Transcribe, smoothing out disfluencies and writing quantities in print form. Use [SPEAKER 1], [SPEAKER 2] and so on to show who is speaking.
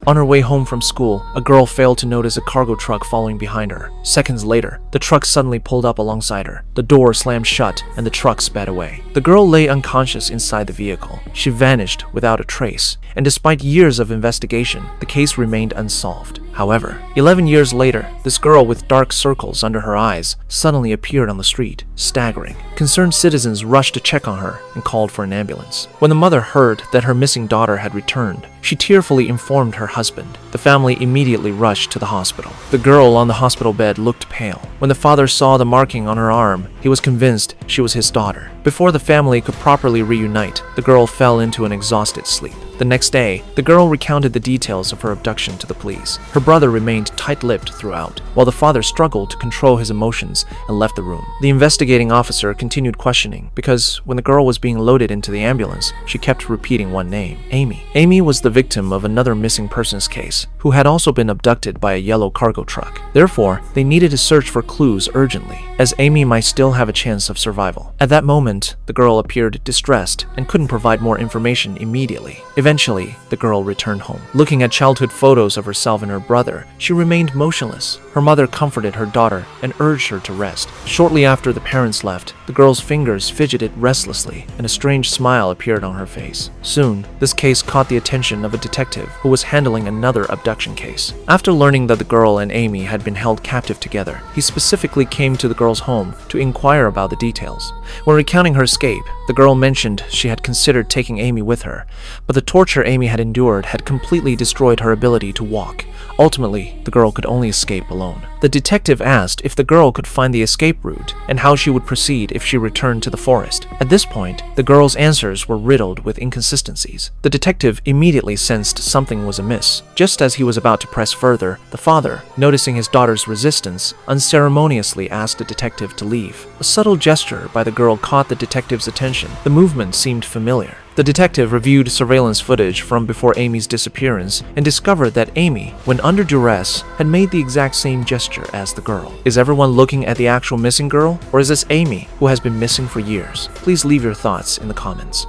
[SPEAKER 1] On her way home from school, a girl failed to notice a cargo truck following behind her. Seconds later, the truck suddenly pulled up alongside her. The door slammed shut and the truck sped away. The girl lay unconscious inside the vehicle. She vanished without a trace, and despite years of investigation, the case remained unsolved. However, 11 years later, this girl with dark circles under her eyes suddenly appeared on the street, staggering. Concerned citizens rushed to check on her and called for an ambulance. When the mother heard that her missing daughter had returned, she tearfully informed her husband. The family immediately rushed to the hospital. The girl on the hospital bed looked pale. When the father saw the marking on her arm, he was convinced she was his daughter. Before the family could properly reunite, the girl fell into an exhausted sleep. The next day, the girl recounted the details of her abduction to the police. Her brother remained tight-lipped throughout, while the father struggled to control his emotions and left the room. The investigating officer continued questioning because when the girl was being loaded into the ambulance, she kept repeating one name, Amy. Amy was the victim of another missing persons case, who had also been abducted by a yellow cargo truck. Therefore, they needed to search for clues urgently, as Amy might still have a chance of survival. At that moment, the girl appeared distressed and couldn't provide more information immediately. Eventually, the girl returned home. Looking at childhood photos of herself and her brother, she remained motionless. Her mother comforted her daughter and urged her to rest. Shortly after the parents left, the girl's fingers fidgeted restlessly and a strange smile appeared on her face. Soon, this case caught the attention of a detective who was handling another abduction case. After learning that the girl and Amy had been held captive together, he specifically came to the girl's home to inquire about the details. When recounting her escape, the girl mentioned she had considered taking Amy with her, but the torture Amy had endured had completely destroyed her ability to walk. Ultimately, the girl could only escape alone. The detective asked if the girl could find the escape route and how she would proceed if she returned to the forest. At this point, the girl's answers were riddled with inconsistencies. The detective immediately sensed something was amiss. Just as he was about to press further, the father, noticing his daughter's resistance, unceremoniously asked the detective to leave. A subtle gesture by the girl caught the detective's attention. The movement seemed familiar. The detective reviewed surveillance footage from before Amy's disappearance and discovered that Amy, when under duress, had made the exact same gesture as the girl. Is everyone looking at the actual missing girl, or is this Amy, who has been missing for years? Please leave your thoughts in the comments.